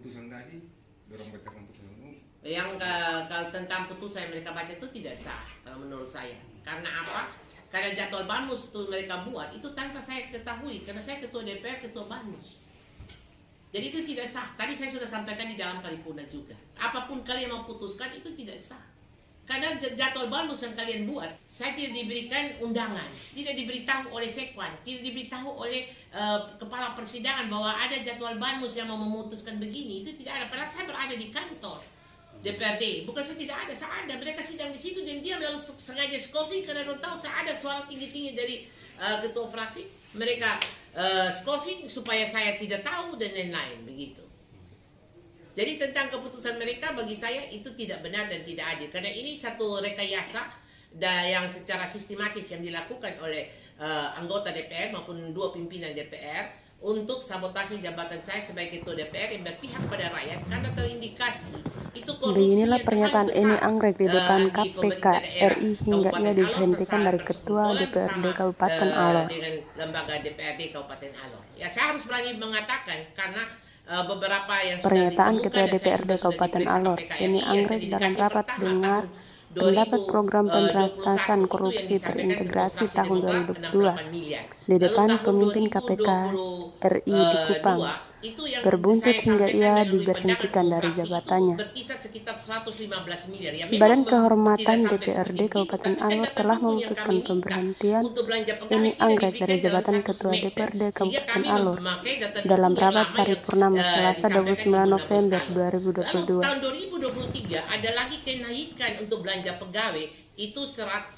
putusan tadi, dorong bacakan putusan umum. Yang kalau tentang putusan yang mereka baca itu tidak sah menurut saya. Karena apa? Karena jadwal Banmus itu mereka buat itu tanpa saya ketahui, karena saya ketua DPR, ketua Banmus. Jadi itu tidak sah. Tadi saya sudah sampaikan di dalam paripurna juga. Apapun kalian mau putuskan itu tidak sah. Karena jadwal Banmus yang kalian buat, saya tidak diberikan undangan, tidak diberitahu oleh Sekwan, tidak diberitahu oleh kepala persidangan bahwa ada jadwal Banmus yang mau memutuskan begini. Itu tidak ada. Padahal saya berada di kantor DPRD, bukan saya tidak ada, saya ada. Mereka sidang di situ dan dia lalu sengaja skorsing karena dia tahu saya ada suara tinggi-tinggi dari ketua fraksi. Mereka skorsing supaya saya tidak tahu dan lain-lain begitu. Jadi tentang keputusan mereka bagi saya itu tidak benar dan tidak adil karena ini satu rekayasa yang secara sistematis yang dilakukan oleh anggota DPR maupun dua pimpinan DPR untuk sabotase jabatan saya sebagai ketua DPR yang berpihak pada rakyat karena terindikasi itu korupsi. Beginilah pernyataan Eni Anggrek di depan KPK RI hingga ia diberhentikan dari ketua DPRD Kabupaten Alor. Dengan lembaga DPRD Kabupaten Alor. Ya saya harus berani mengatakan karena beberapa yang pernyataan ketua DPRD Kabupaten Alor Eni Anggrek dalam rapat dengar pendapat program pemberantasan korupsi terintegrasi tahun 2022 di depan pemimpin KPK RI di Kupang berbuntut hingga ia diberhentikan dari jabatannya. Badan Kehormatan DPRD Kabupaten Alor telah memutuskan pemberhentian Eni Anggrek dari jabatan Ketua DPRD Kabupaten Alor dalam rapat paripurna Selasa 29 November 2022. Tahun 2023 ada lagi kenaikan untuk belanja pegawai itu 100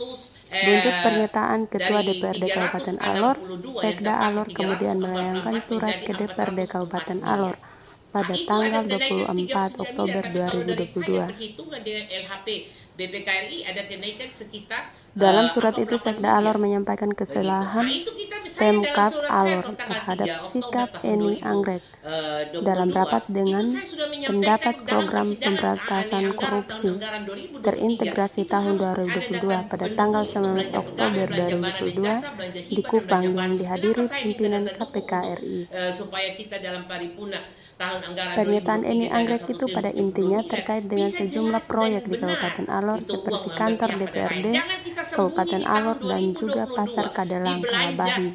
Buntut pernyataan Ketua DPRD Kabupaten Alor, Sekda Alor kemudian melayangkan surat ke DPRD Kabupaten Alor pada tanggal 24 Oktober 2022. Dalam surat itu Sekda Alor menyampaikan kesalahan Pemkab Alor terhadap sikap Eni Anggrek dalam rapat dengan pendapat program pemberantasan korupsi terintegrasi tahun 2022 pada tanggal 19 Oktober 2022 di Kupang yang dihadiri pimpinan KPK RI. Pernyataan Eni Anggrek itu pada intinya terkait dengan sejumlah proyek di Kabupaten Alor seperti kantor DPRD Kabupaten Alor dan juga Pasar Kadelang Kalabahi.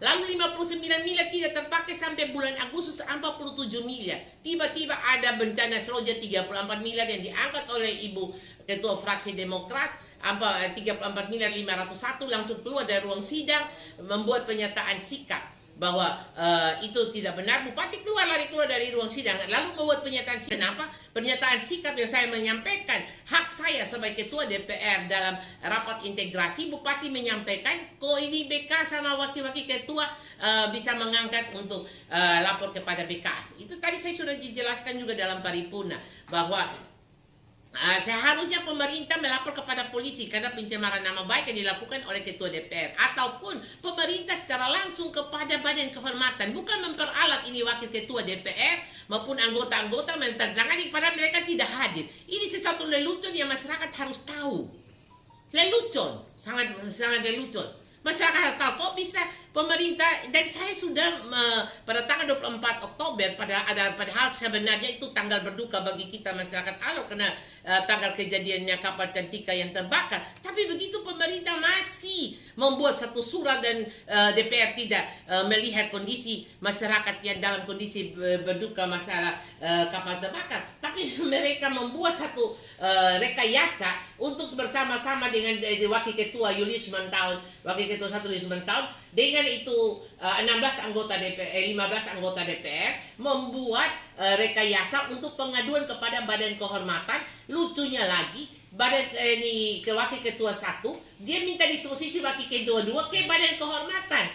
Lalu 59 miliar tidak terpakai sampai bulan Agustus 47 miliar. Tiba-tiba ada bencana Seroja 34 miliar yang diangkat oleh Ibu Ketua Fraksi Demokrat. 34 miliar 501 langsung keluar dari ruang sidang membuat pernyataan sikap bahwa itu tidak benar. Bupati keluar dari ruang sidang lalu membuat pernyataan sikap. Kenapa? Pernyataan sikap yang saya menyampaikan hak saya sebagai ketua DPR dalam rapat integrasi. Bupati menyampaikan kok ini BK sama wakil-wakil ketua bisa mengangkat untuk lapor kepada BKS. Itu tadi saya sudah dijelaskan juga dalam paripurna bahwa seharusnya pemerintah melapor kepada polisi karena pencemaran nama baik yang dilakukan oleh ketua DPR ataupun pemerintah secara langsung kepada badan kehormatan, bukan memperalat ini wakil ketua DPR maupun anggota-anggota menandatangani padahal mereka tidak hadir. Ini sesuatu lelucon yang masyarakat harus tahu. Lelucon, sangat lelucon. Masyarakat harus tahu kok bisa pemerintah, dan saya sudah pada tanggal 24 Oktober padahal sebenarnya itu tanggal berduka bagi kita masyarakat Alor karena tanggal kejadiannya kapal Cantika yang terbakar. Tapi begitu pemerintah masih membuat satu surat dan DPR tidak melihat kondisi masyarakat yang dalam kondisi berduka masalah kapal terbakar, tapi mereka membuat satu rekayasa untuk bersama-sama dengan wakil ketua Julius Mantaun, wakil ketua 1 Julius Mantaun, dengan itu 15 anggota DPR membuat rekayasa untuk pengaduan kepada badan kehormatan. Lucunya lagi, wakil ketua 1 dia minta disposisi wakil ketua 2 ke badan kehormatan.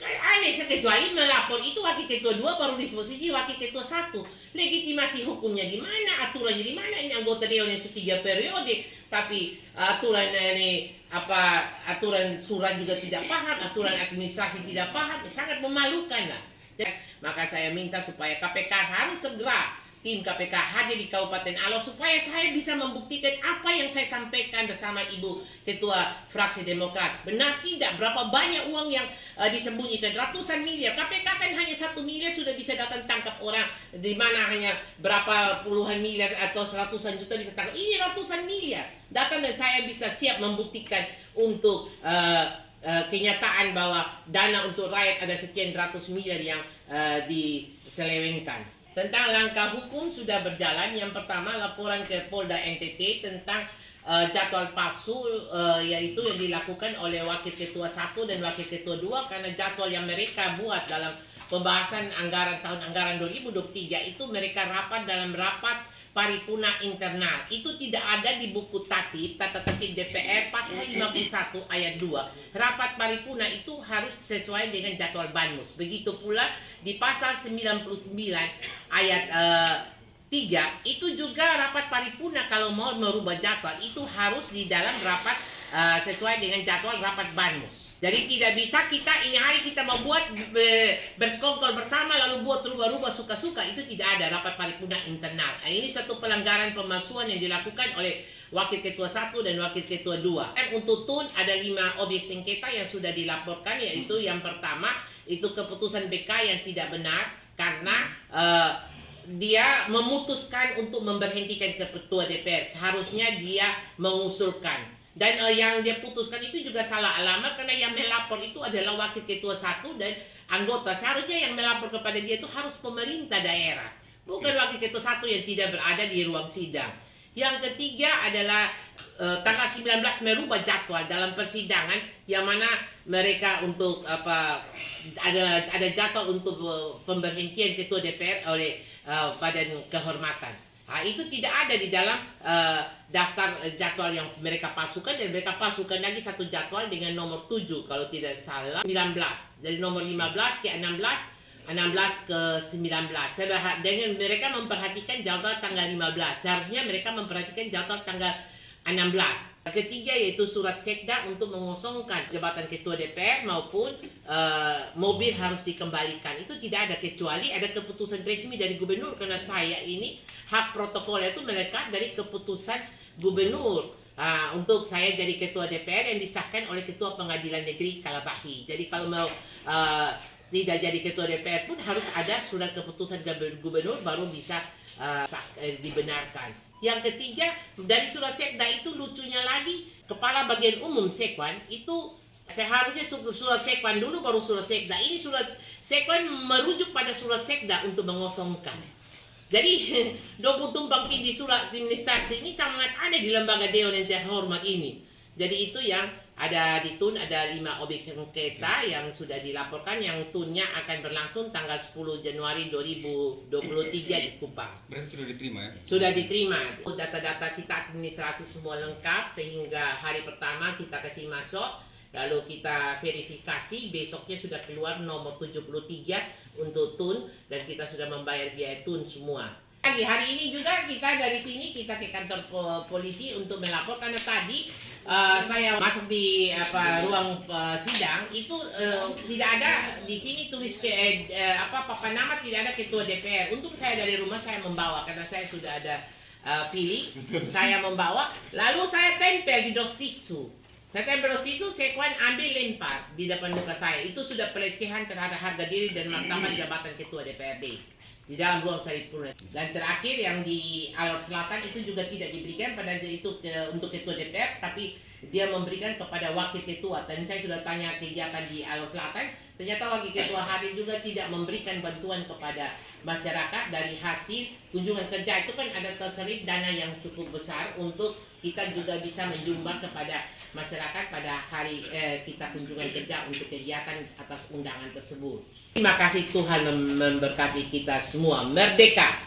Aneh, kecuali melapor itu wakil ketua 2 baru disposisi wakil ketua 1. Legitimasi hukumnya di mana? Aturannya di mana? Ini anggota Dewan yang sudah 3 periode, tapi aturan surat juga tidak paham, aturan administrasi tidak paham, sangat memalukan lah. Maka saya minta supaya KPK harus segera tim KPK hadir di Kabupaten Alor supaya saya bisa membuktikan apa yang saya sampaikan bersama Ibu Ketua Fraksi Demokrat. Benar tidak? Berapa banyak uang yang disembunyikan? Ratusan miliar. KPK kan hanya 1 miliar sudah bisa datang tangkap orang, di mana hanya berapa puluhan miliar atau ratusan juta bisa tangkap. Ini ratusan miliar. Datang dan saya bisa siap membuktikan untuk kenyataan bahwa dana untuk rakyat ada sekian ratus miliar yang diselewengkan. Tentang langkah hukum sudah berjalan. Yang pertama, laporan ke Polda NTT tentang jadwal palsu yaitu yang dilakukan oleh Wakil Ketua 1 dan Wakil Ketua 2 karena jadwal yang mereka buat dalam pembahasan anggaran tahun anggaran 2023 itu mereka rapat dalam rapat paripurna internal. Itu tidak ada di buku tata tertib DPR pasal 51 ayat 2. Rapat paripurna itu harus sesuai dengan jadwal Banmus. Begitu pula di pasal 99 ayat 3 itu juga rapat paripurna kalau mau merubah jadwal itu harus di dalam rapat sesuai dengan jadwal rapat Banmus. Jadi tidak bisa kita ini hari kita membuat bersekongkol bersama lalu buat rubah-rubah suka-suka, itu tidak ada rapat paripurna internal. Nah, ini satu pelanggaran pemalsuan yang dilakukan oleh Wakil Ketua 1 dan Wakil Ketua 2. Untuk TUN ada 5 objek sengketa yang sudah dilaporkan, yaitu yang pertama itu keputusan BK yang tidak benar karena dia memutuskan untuk memberhentikan Ketua DPR. Seharusnya dia mengusulkan. Dan yang dia putuskan itu juga salah alamat karena yang melapor itu adalah Wakil Ketua 1 dan anggota. Seharusnya yang melapor kepada dia itu harus pemerintah daerah, bukan Wakil Ketua 1 yang tidak berada di ruang sidang. Yang ketiga adalah tanggal 19 merubah jadwal dalam persidangan yang mana mereka untuk ada jadwal untuk pemberhentian Ketua DPR oleh Badan Kehormatan. Nah, itu tidak ada di dalam daftar jadwal yang mereka palsukan, dan mereka palsukan lagi satu jadwal dengan nomor 7 kalau tidak salah 19. Dari nomor 15 ke 16 ke 19. Dengan mereka memperhatikan jadwal tanggal 15. Seharusnya mereka memperhatikan jadwal tanggal 16. Ketiga yaitu surat sekda untuk mengosongkan jabatan Ketua DPR maupun mobil harus dikembalikan. Itu tidak ada kecuali ada keputusan resmi dari gubernur, karena saya ini hak protokol itu melekat dari keputusan gubernur untuk saya jadi Ketua DPR yang disahkan oleh Ketua Pengadilan Negeri Kalabahi. Jadi kalau mau tidak jadi Ketua DPR pun harus ada surat keputusan gubernur baru bisa dibenarkan. Yang ketiga, dari surat sekda itu lucunya lagi, Kepala Bagian Umum Sekwan itu seharusnya surat Sekwan dulu baru surat sekda. Ini surat Sekwan merujuk pada surat sekda untuk mengosongkan. Jadi dua tumpang tindih surat administrasi ini sangat ada di lembaga dewan yang terhormat ini. Jadi itu yang ada di TUN, ada 5 objek sengketa yang sudah dilaporkan, yang TUN-nya akan berlangsung tanggal 10 Januari 2023 di Kupang. Berarti sudah diterima ya? Sudah diterima. Data-data kita administrasi semua lengkap sehingga hari pertama kita kasih masuk, lalu kita verifikasi, besoknya sudah keluar nomor 73 untuk TUN dan kita sudah membayar biaya TUN semua. Hari ini juga kita dari sini kita ke kantor polisi untuk melapor karena tadi saya masuk di ruang sidang itu tidak ada di sini tulis papan nama, tidak ada Ketua DPR. Untuk saya dari rumah saya membawa karena saya sudah ada feeling, saya membawa lalu saya tempel di dos tisu. Saya tempel dos tisu, Sekwan ambil lempar di depan muka saya. Itu sudah pelecehan terhadap harga diri dan martabat jabatan Ketua DPRD di dalam ruang paripurna. Dan terakhir yang di Alor Selatan itu juga tidak diberikan pada itu untuk Ketua DPR, tapi dia memberikan kepada Wakil Ketua. Dan saya sudah tanya kegiatan di Alor Selatan, ternyata Wakil Ketua hari juga tidak memberikan bantuan kepada masyarakat dari hasil kunjungan kerja. Itu kan ada terselip dana yang cukup besar untuk kita juga bisa menyumbang kepada masyarakat pada hari kita kunjungan kerja untuk kegiatan atas undangan tersebut. Terima kasih, Tuhan memberkati kita semua. Merdeka!